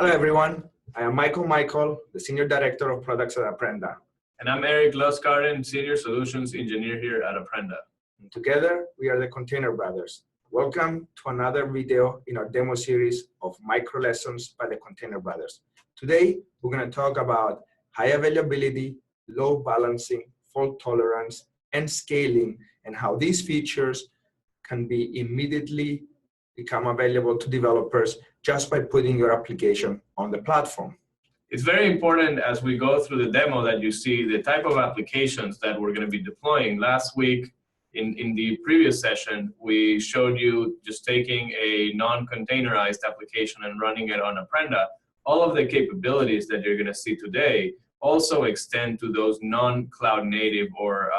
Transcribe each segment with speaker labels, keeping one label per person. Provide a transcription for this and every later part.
Speaker 1: Hello, everyone. I am Michael, the Senior Director of Products at Apprenda.
Speaker 2: And I'm Eric Loskarden, Senior Solutions Engineer here at Apprenda.
Speaker 1: And together, we are the Container Brothers. Welcome to another video in our demo series of Microlessons by the Container Brothers. Today, we're going to talk about high availability, load balancing, fault tolerance, and scaling, and how these features can be immediately become available to developers just by putting your application on the platform.
Speaker 2: It's very important as we go through the demo that you see the type of applications that we're going to be deploying. Last week, in the previous session, we showed you just taking a non-containerized application and running it on Apprenda. All of the capabilities that you're going to see today also extend to those non-cloud native or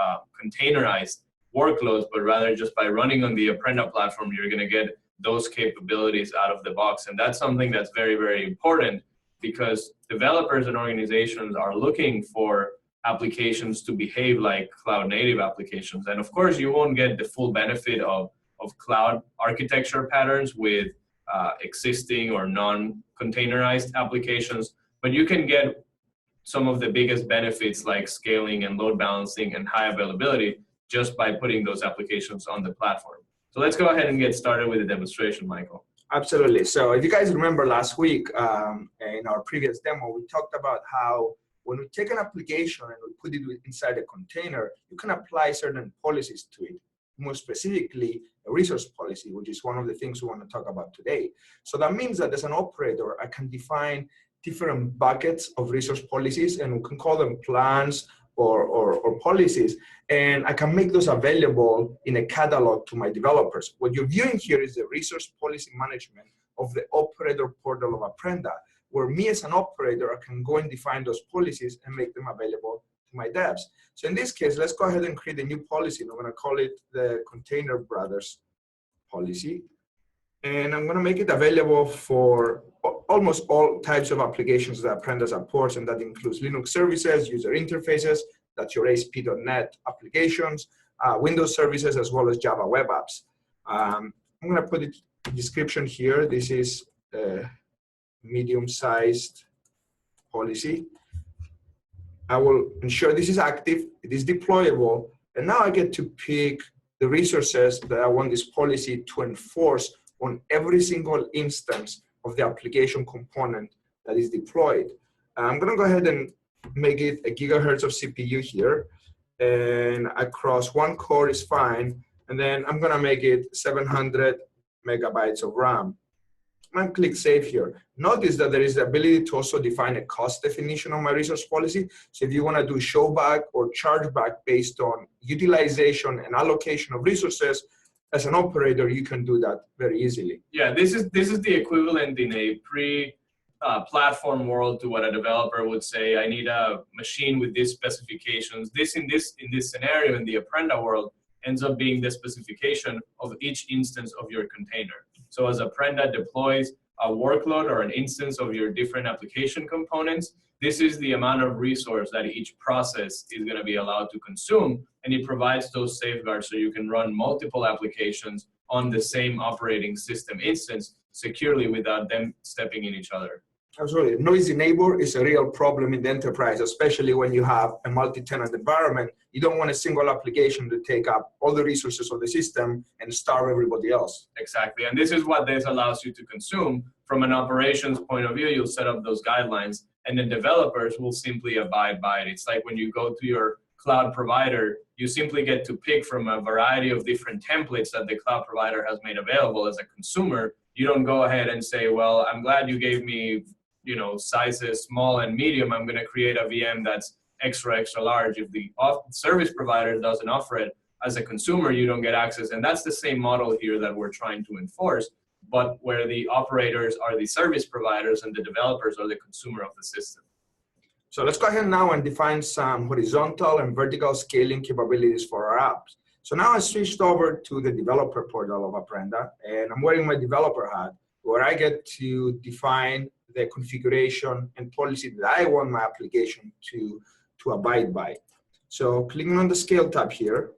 Speaker 2: containerized workloads, but rather just by running on the Apprenda platform, you're going to get those capabilities out of the box. And that's something that's very, very important because developers and organizations are looking for applications to behave like cloud native applications. And of course, you won't get the full benefit of cloud architecture patterns with existing or non-containerized applications, but you can get some of the biggest benefits like scaling and load balancing and high availability just by putting those applications on the platform. So let's go ahead and get started with the demonstration, Michael.
Speaker 1: Absolutely. So if you guys remember last week in our previous demo, we talked about how when we take an application and we put it inside a container, you can apply certain policies to it. More specifically, a resource policy, which is one of the things we want to talk about today. So that means that as an operator, I can define different buckets of resource policies, and we can call them plans or policies, and I can make those available in a catalog to my developers. What you're viewing here is the resource policy management of the operator portal of Apprenda, where me as an operator, I can go and define those policies and make them available to my devs. So in this case, let's go ahead and create a new policy. I'm going to call it the Container Brothers policy. And I'm going to make it available for almost all types of applications that Apprenda supports, and that includes Linux services, user interfaces, that's your ASP.NET applications, Windows services, as well as Java web apps. I'm going to put it in the description here. This is a medium-sized policy. I will ensure this is active, it is deployable, and now I get to pick the resources that I want this policy to enforce on every single instance of the application component that is deployed. I'm going to go ahead and make it a gigahertz of CPU here, and across one core is fine, and then I'm going to make it 700 megabytes of RAM. I'm going to click Save here. Notice that there is the ability to also define a cost definition on my resource policy. So if you want to do show back or charge back based on utilization and allocation of resources, as an operator, you can do that very easily.
Speaker 2: Yeah, this is the equivalent in a platform world to what a developer would say. I need a machine with these specifications. This in this scenario in the Apprenda world ends up being the specification of each instance of your container. So as Apprenda deploys a workload or an instance of your different application components, this is the amount of resource that each process is going to be allowed to consume, and it provides those safeguards so you can run multiple applications on the same operating system instance securely without them stepping in each other.
Speaker 1: Absolutely. Noisy neighbor is a real problem in the enterprise, especially when you have a multi-tenant environment. You don't want a single application to take up all the resources of the system and starve everybody else.
Speaker 2: Exactly. And this is what this allows you to consume. From an operations point of view, you'll set up those guidelines, and the developers will simply abide by it. It's like when you go to your cloud provider, you simply get to pick from a variety of different templates that the cloud provider has made available. As a consumer, you don't go ahead and say, well, I'm glad you gave me sizes small and medium. I'm going to create a VM that's extra large. If the service provider doesn't offer it, as a consumer, you don't get access. And that's the same model here that we're trying to enforce, but where the operators are the service providers and the developers are the consumer of the system.
Speaker 1: So let's go ahead now and define some horizontal and vertical scaling capabilities for our apps. So now I switched over to the developer portal of Apprenda, and I'm wearing my developer hat, where I get to define the configuration and policy that I want my application to abide by. So clicking on the Scale tab here,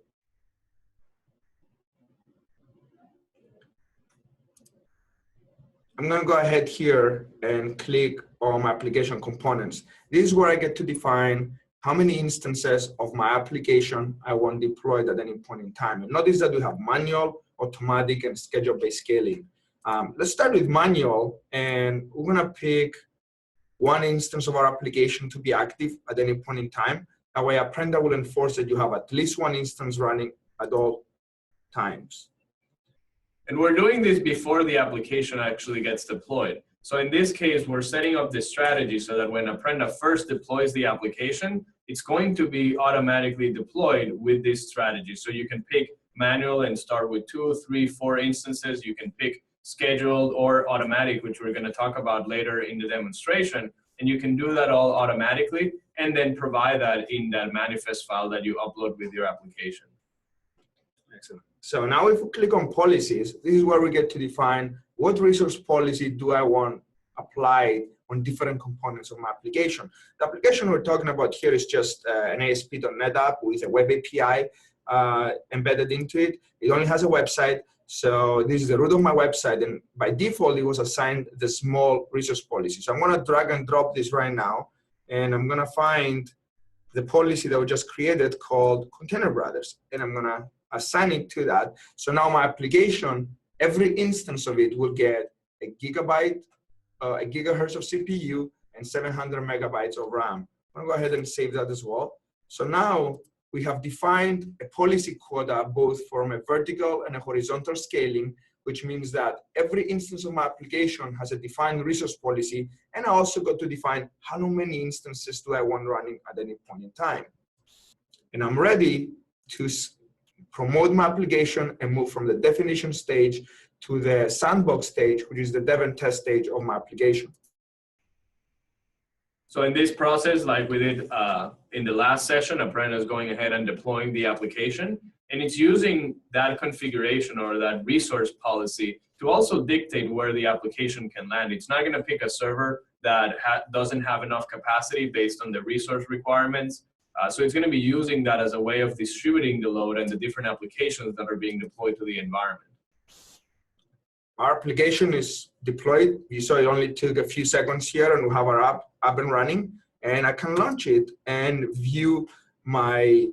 Speaker 1: I'm going to go ahead here and click on my application components. This is where I get to define how many instances of my application I want deployed at any point in time. And notice that we have manual, automatic, and schedule-based scaling. Let's start with manual, and we're going to pick one instance of our application to be active at any point in time. That way, Apprenda will enforce that you have at least one instance running at all times.
Speaker 2: And we're doing this before the application actually gets deployed. So in this case, we're setting up this strategy so that when Apprenda first deploys the application, it's going to be automatically deployed with this strategy. So you can pick manual and start with 2, 3, 4 instances. You can pick scheduled or automatic, which we're going to talk about later in the demonstration. And you can do that all automatically and then provide that in that manifest file that you upload with your application.
Speaker 1: Excellent. So now if we click on policies, this is where we get to define what resource policy do I want applied on different components of my application. The application we're talking about here is just an ASP.NET app with a web API embedded into it. It only has a website. So this is the root of my website. And by default, it was assigned the small resource policy. So I'm going to drag and drop this right now. And I'm going to find the policy that we just created called Container Brothers. And I'm going to assign it to that. So now my application, every instance of it will get a gigabyte, a gigahertz of CPU, and 700 megabytes of RAM. I'm gonna go ahead and save that as well. So now we have defined a policy quota both from a vertical and a horizontal scaling, which means that every instance of my application has a defined resource policy, and I also got to define how many instances do I want running at any point in time. And I'm ready to promote my application and move from the definition stage to the sandbox stage, which is the dev and test stage of my application.
Speaker 2: So in this process, like we did in the last session, Apprenda is going ahead and deploying the application, and it's using that configuration or that resource policy to also dictate where the application can land. It's not going to pick a server that doesn't have enough capacity based on the resource requirements. So it's going to be using that as a way of distributing the load and the different applications that are being deployed to the environment.
Speaker 1: Our application is deployed. You saw it only took a few seconds here, and we have our app up and running. And I can launch it and view my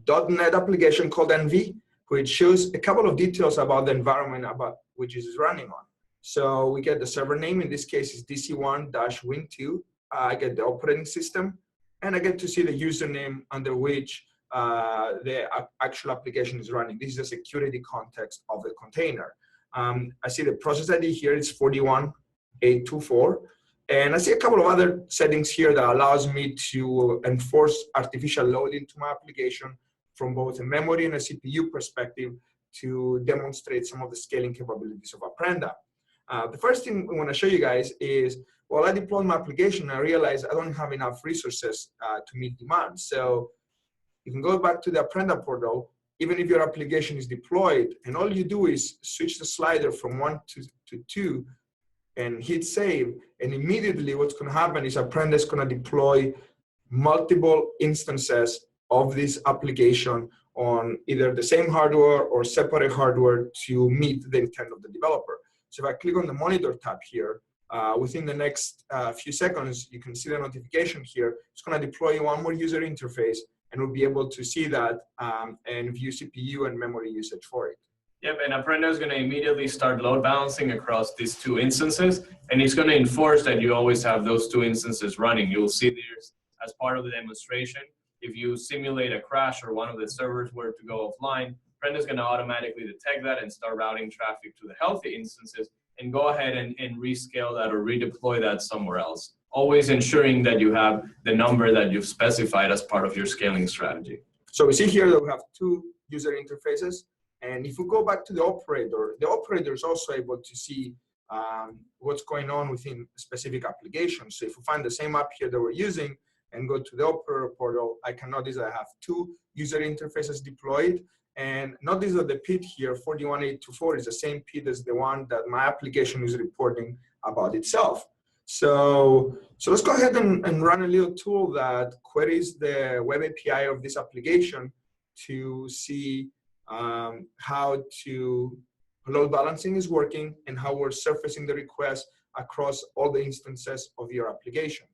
Speaker 1: .NET application called NV, which shows a couple of details about the environment about which it is running on. So we get the server name. In this case, is DC1-Win2. I get the operating system. And I get to see the username under which the actual application is running. This is the security context of the container. I see the process ID here is 41824. And I see a couple of other settings here that allows me to enforce artificial load into my application from both a memory and a CPU perspective to demonstrate some of the scaling capabilities of Apprenda. The first thing I want to show you guys is, while I deployed my application, I realized I don't have enough resources to meet demand. So you can go back to the Apprenda portal, even if your application is deployed, and all you do is switch the slider from 1 to 2 and hit save. And immediately what's going to happen is Apprenda is going to deploy multiple instances of this application on either the same hardware or separate hardware to meet the intent of the developer. So if I click on the monitor tab here, within the next few seconds, you can see the notification here. It's going to deploy one more user interface, and we'll be able to see that and view CPU and memory usage for it.
Speaker 2: Yep, and Apprenda is going to immediately start load balancing across these two instances, and it's going to enforce that you always have those two instances running. You'll see there's, as part of the demonstration, if you simulate a crash or one of the servers were to go offline, Apprenda is going to automatically detect that and start routing traffic to the healthy instances and go ahead and rescale that or redeploy that somewhere else, always ensuring that you have the number that you've specified as part of your scaling strategy.
Speaker 1: So we see here that we have two user interfaces. And if we go back to the operator is also able to see what's going on within a specific application. So if we find the same app here that we're using and go to the operator portal, I can notice that I have two user interfaces deployed. And notice that the PID here, 41824, is the same PID as the one that my application is reporting about itself. So let's go ahead and run a little tool that queries the web API of this application to see how to load balancing is working and how we're surfacing the request across all the instances of your application.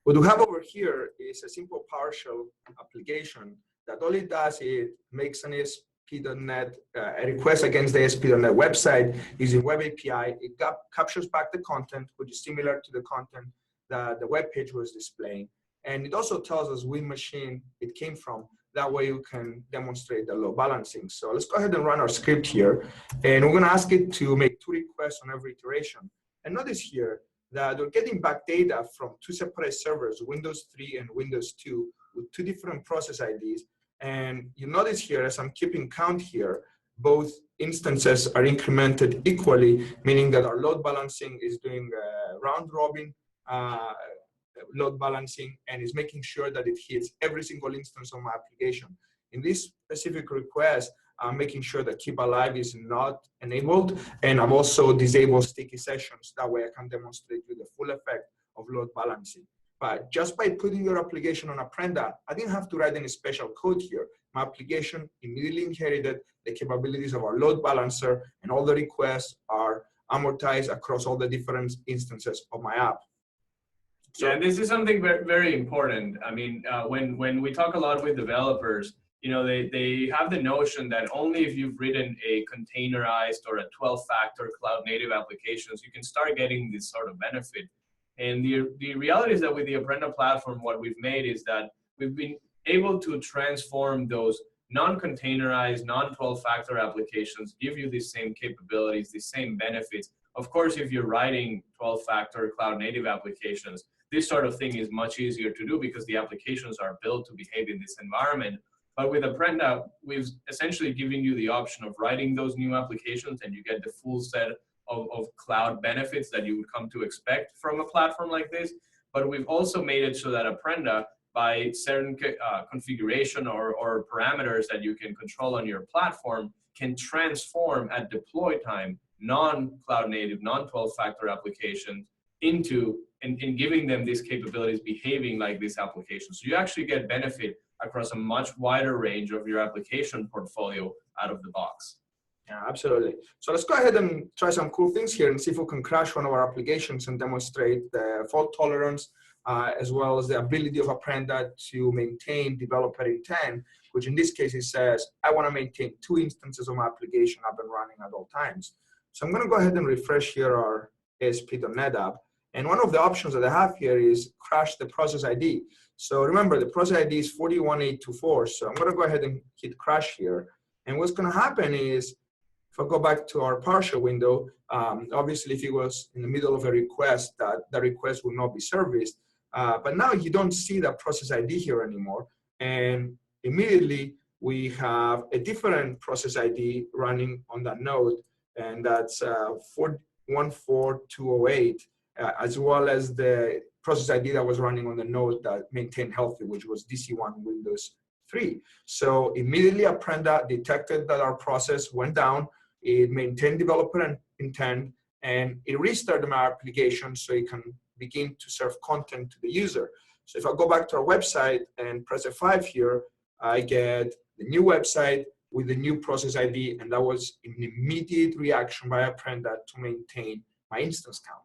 Speaker 1: What we have over here is a simple PowerShell application that all it does is makes an ASP.NET a request against the ASP.NET website using Web API. It captures back the content, which is similar to the content that the web page was displaying. And it also tells us which machine it came from. That way you can demonstrate the load balancing. So let's go ahead and run our script here. And we're gonna ask it to make 2 requests on every iteration. And notice here that we're getting back data from 2 separate servers, Windows 3 and Windows 2, with 2 different process IDs. And you notice here, as I'm keeping count here, both instances are incremented equally, meaning that our load balancing is doing round robin load balancing and is making sure that it hits every single instance of my application. In this specific request, I'm making sure that keep alive is not enabled, and I've also disabled sticky sessions. That way I can demonstrate you the full effect of load balancing. But just by putting your application on Apprenda, I didn't have to write any special code here. My application immediately inherited the capabilities of our load balancer, and all the requests are amortized across all the different instances of my app.
Speaker 2: So, yeah, this is something very, very important. I mean, when we talk a lot with developers, you know, they have the notion that only if you've written a containerized or a 12-factor cloud-native applications, you can start getting this sort of benefit. And the reality is that with the Apprenda platform, what we've made is that we've been able to transform those non-containerized, non-12-factor applications, give you the same capabilities, the same benefits. Of course, if you're writing 12-factor cloud-native applications, this sort of thing is much easier to do because the applications are built to behave in this environment. But with Apprenda, we've essentially given you the option of writing those new applications, and you get the full set of cloud benefits that you would come to expect from a platform like this. But we've also made it so that Apprenda, by certain configuration or parameters that you can control on your platform, can transform at deploy time non-cloud native, non-12-factor applications into and giving them these capabilities, behaving like this application. So you actually get benefit across a much wider range of your application portfolio out of the box.
Speaker 1: Yeah, absolutely. So let's go ahead and try some cool things here and see if we can crash one of our applications and demonstrate the fault tolerance, as well as the ability of Apprenda to maintain developer intent, which in this case it says, I want to maintain 2 instances of my application up and running at all times. So I'm going to go ahead and refresh here our ASP.NET app. And one of the options that I have here is crash the process ID. So remember, the process ID is 41824. So I'm going to go ahead and hit crash here. And what's going to happen is, if I go back to our PowerShell window, obviously if it was in the middle of a request, that request will not be serviced. But now you don't see that process ID here anymore. And immediately we have a different process ID running on that node, and that's 414208, as well as the process ID that was running on the node that maintained healthy, which was DC1 Windows 3. So immediately Apprenda detected that our process went down, it maintained developer intent, and it restarted my application so it can begin to serve content to the user. So if I go back to our website and press F5 here, I get the new website with the new process ID, and that was an immediate reaction by Apprenda to maintain my instance count.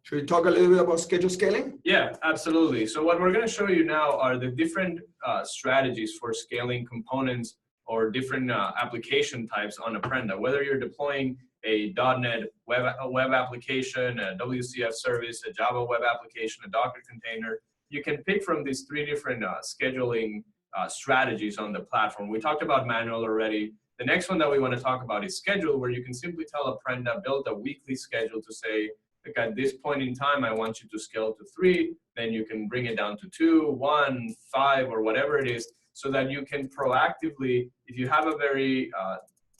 Speaker 1: Should we talk a little bit about schedule scaling?
Speaker 2: Yeah, absolutely. So what we're going to show you now are the different strategies for scaling components or different application types on Apprenda. Whether you're deploying a .NET web application, a WCF service, a Java web application, a Docker container, you can pick from these 3 different scheduling strategies on the platform. We talked about manual already. The next one that we want to talk about is schedule, where you can simply tell Apprenda, build a weekly schedule to say, like at this point in time, I want you to scale to 3, then you can bring it down to 2, 1, 5, or whatever it is, so that you can proactively, if you have a very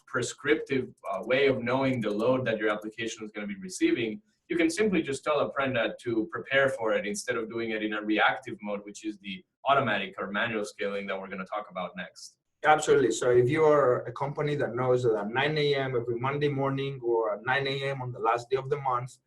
Speaker 2: prescriptive way of knowing the load that your application is going to be receiving, you can simply just tell Apprenda to prepare for it instead of doing it in a reactive mode, which is the automatic or manual scaling that we're going to talk about next.
Speaker 1: Absolutely. So if you're a company that knows that at 9 a.m. every Monday morning or at 9 a.m. on the last day of the month,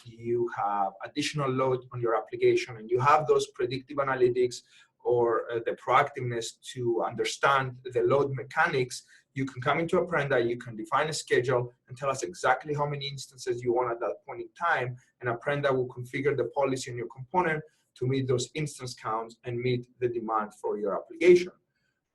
Speaker 1: you have additional load on your application, and you have those predictive analytics or the proactiveness to understand the load mechanics, you can come into Apprenda, you can define a schedule and tell us exactly how many instances you want at that point in time, and Apprenda will configure the policy in your component to meet those instance counts and meet the demand for your application.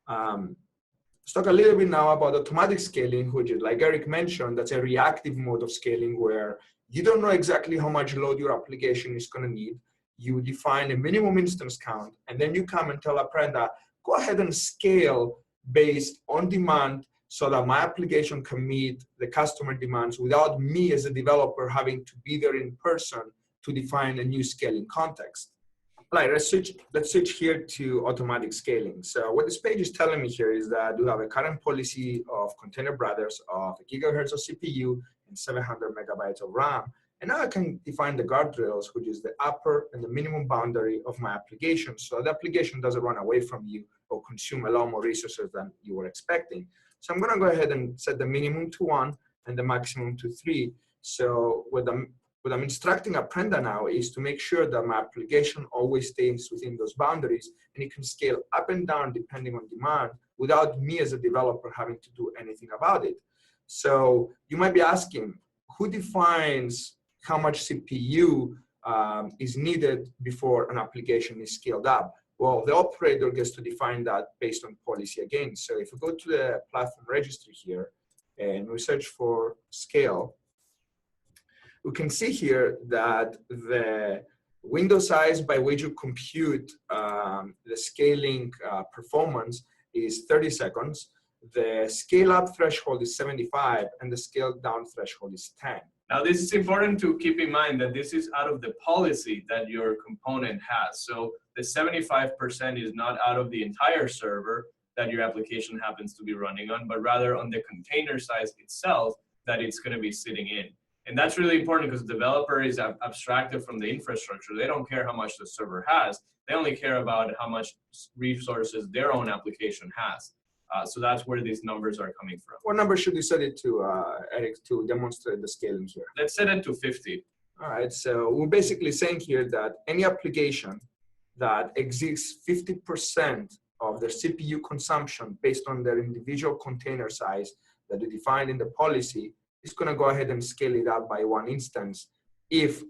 Speaker 1: Let's talk a little bit now about automatic scaling, which is, like Eric mentioned, that's a reactive mode of scaling where you don't know exactly how much load your application is going to need. You define a minimum instance count, and then you come and tell Apprenda, go ahead and scale based on demand so that my application can meet the customer demands without me as a developer having to be there in person to define a new scaling context. All right, let's switch here to automatic scaling. So what this page is telling me here is that we have a current policy of Container Brothers of 1 gigahertz of CPU and 700 megabytes of RAM. And now I can define the guardrails, which is the upper and the minimum boundary of my application. So the application doesn't run away from you or consume a lot more resources than you were expecting. So I'm going to go ahead and set the minimum to 1 and the maximum to 3. So what I'm instructing Apprenda now is to make sure that my application always stays within those boundaries, and it can scale up and down depending on demand without me as a developer having to do anything about it. So you might be asking, who defines how much CPU is needed before an application is scaled up? Well, the operator gets to define that based on policy again. So if we go to the platform registry here and we search for scale, we can see here that the window size by which you compute the scaling performance is 30 seconds. The scale up threshold is 75 and the scale down threshold is 10.
Speaker 2: Now, this is important to keep in mind that this is out of the policy that your component has. So the 75% is not out of the entire server that your application happens to be running on, but rather on the container size itself that it's going to be sitting in. And that's really important because the developer is abstracted from the infrastructure. They don't care how much the server has. They only care about how much resources their own application has. So that's where these numbers are coming from.
Speaker 1: What number should we set it to, Eric, to demonstrate the scaling here?
Speaker 2: Let's set it to 50.
Speaker 1: All right, so we're basically saying here that any application that exceeds 50% of their CPU consumption based on their individual container size that we defined in the policy is going to go ahead and scale it up by 1 instance if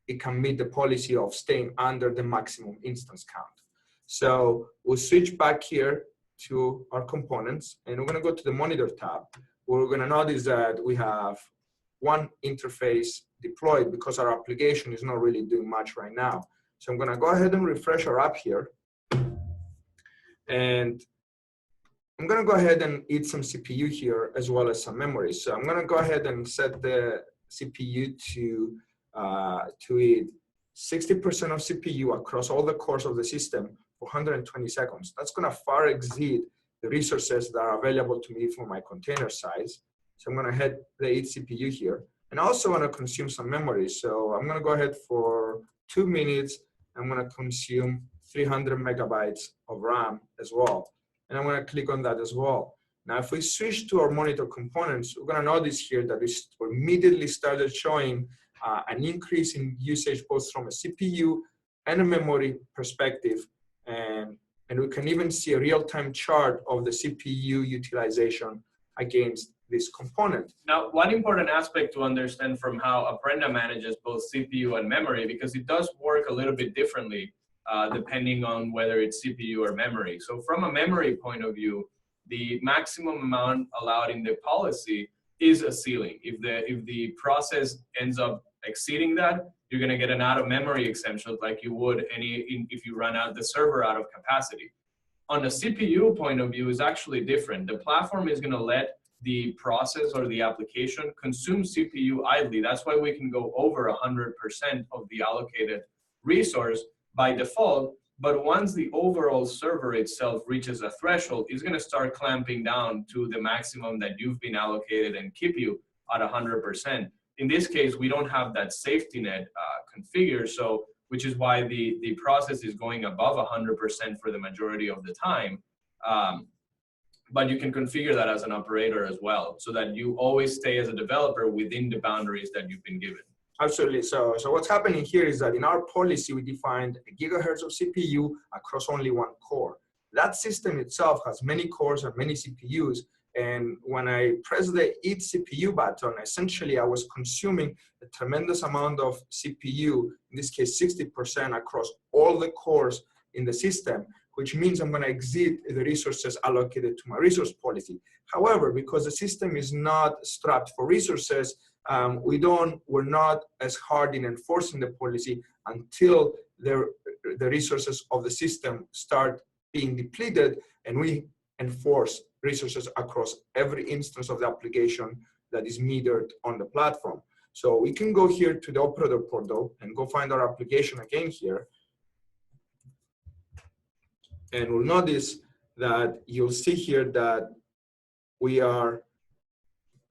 Speaker 1: it can meet the policy of staying under the maximum instance count. So we'll switch back here to our components, and we're going to go to the monitor tab. We're going to notice that we have 1 interface deployed because our application is not really doing much right now. So I'm going to go ahead and refresh our app here. And I'm going to go ahead and eat some CPU here as well as some memory. So I'm going to go ahead and set the CPU to eat 60% of CPU across all the cores of the system for 120 seconds. That's going to far exceed the resources that are available to me for my container size. So I'm going to hit the 8 CPU here. And I also want to consume some memory. So I'm going to go ahead for 2 minutes. I'm going to consume 300 megabytes of RAM as well. And I'm going to click on that as well. Now, if we switch to our monitor components, we're going to notice here that we immediately started showing an increase in usage both from a CPU and a memory perspective. And we can even see a real-time chart of the CPU utilization against this component.
Speaker 2: Now, one important aspect to understand from how Apprenda manages both CPU and memory, because it does work a little bit differently depending on whether it's CPU or memory. So from a memory point of view, the maximum amount allowed in the policy is a ceiling. If the process ends up exceeding that, you're going to get an out-of-memory exemption like you would if you run out the server out of capacity. On a CPU point of view, is actually different. The platform is going to let the process or the application consume CPU idly. That's why we can go over 100% of the allocated resource by default. But once the overall server itself reaches a threshold, it's going to start clamping down to the maximum that you've been allocated and keep you at 100%. In this case, we don't have that safety net configured, so which is why the process is going above 100% for the majority of the time. But you can configure that as an operator as well, so that you always stay as a developer within the boundaries that you've been given.
Speaker 1: Absolutely. So what's happening here is that in our policy, we defined a gigahertz of CPU across only one core. That system itself has many cores and many CPUs. And when I press the each CPU button, essentially I was consuming a tremendous amount of CPU, in this case 60% across all the cores in the system, which means I'm going to exceed the resources allocated to my resource policy. However, because the system is not strapped for resources, we're not as hard in enforcing the policy until the resources of the system start being depleted, and we enforce resources across every instance of the application that is metered on the platform. So we can go here to the operator portal and go find our application again here. And we'll notice that you'll see here that we are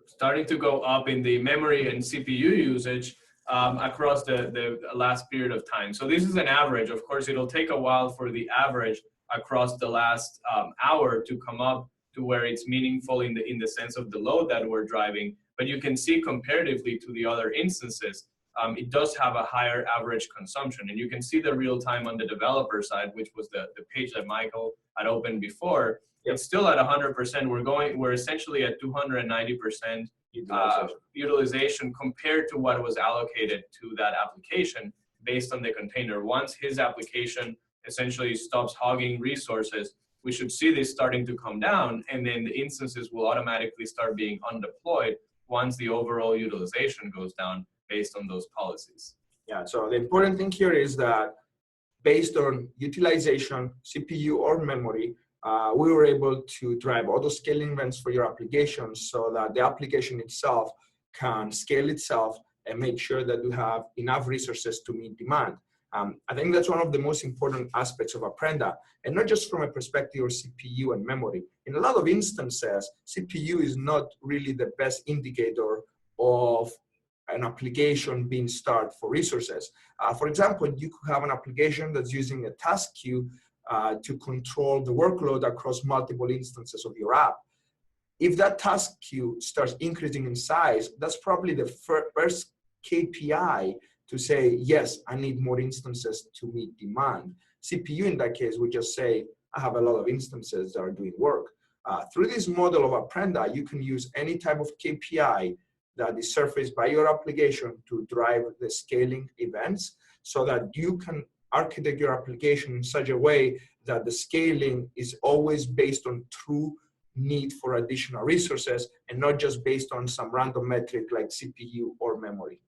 Speaker 2: starting to go up in the memory and CPU usage across the last period of time. So this is an average. Of course, it'll take a while for the average across the last hour to come up to where it's meaningful in the sense of the load that we're driving. But you can see comparatively to the other instances, it does have a higher average consumption. And you can see the real time on the developer side, which was the page that Michael had opened before. It's still at 100%. We're essentially at 290% utilization compared to what was allocated to that application based on the container. Once his application essentially stops hogging resources, we should see this starting to come down, and then the instances will automatically start being undeployed once the overall utilization goes down based on those policies.
Speaker 1: Yeah, so the important thing here is that based on utilization, CPU or memory, we were able to drive auto-scaling events for your application so that the application itself can scale itself and make sure that you have enough resources to meet demand. I think that's one of the most important aspects of Apprenda, and not just from a perspective of CPU and memory. In a lot of instances, CPU is not really the best indicator of an application being starved for resources. For example, you could have an application that's using a task queue to control the workload across multiple instances of your app. If that task queue starts increasing in size, that's probably the first KPI to say, yes, I need more instances to meet demand. CPU in that case would just say, I have a lot of instances that are doing work. Through this model of Apprenda, you can use any type of KPI that is surfaced by your application to drive the scaling events so that you can architect your application in such a way that the scaling is always based on true need for additional resources and not just based on some random metric like CPU or memory.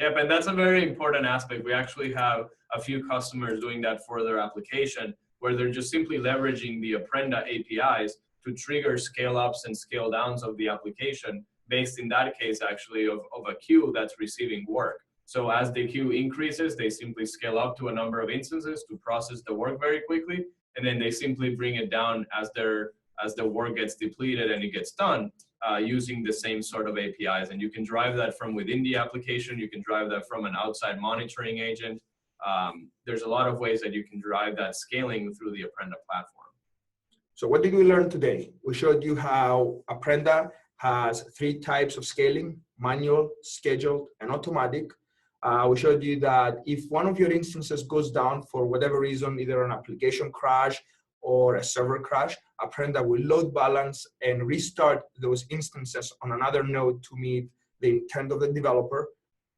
Speaker 2: Yep, and that's a very important aspect. We actually have a few customers doing that for their application where they're just simply leveraging the Apprenda APIs to trigger scale ups and scale downs of the application based in that case actually of a queue that's receiving work. So as the queue increases, they simply scale up to a number of instances to process the work very quickly, and then they simply bring it down as the work gets depleted and it gets done using the same sort of APIs. And you can drive that from within the application. You can drive that from an outside monitoring agent. There's a lot of ways that you can drive that scaling through the Apprenda platform.
Speaker 1: So what did we learn today? We showed you how Apprenda has 3 types of scaling: manual, scheduled, and automatic. We showed you that if one of your instances goes down for whatever reason, either an application crash or a server crash, Apprenda will load balance and restart those instances on another node to meet the intent of the developer.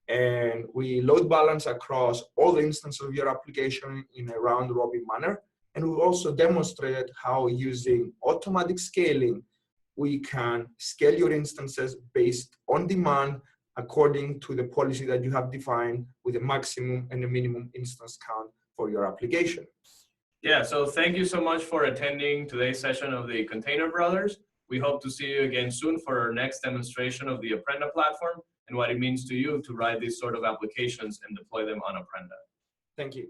Speaker 1: And we load balance across all the instances of your application in a round-robin manner. And we also demonstrated how using automatic scaling, we can scale your instances based on demand according to the policy that you have defined with a maximum and a minimum instance count for your application.
Speaker 2: Yeah, so thank you so much for attending today's session of the Container Brothers. We hope to see you again soon for our next demonstration of the Apprenda platform and what it means to you to write these sort of applications and deploy them on Apprenda.
Speaker 1: Thank you.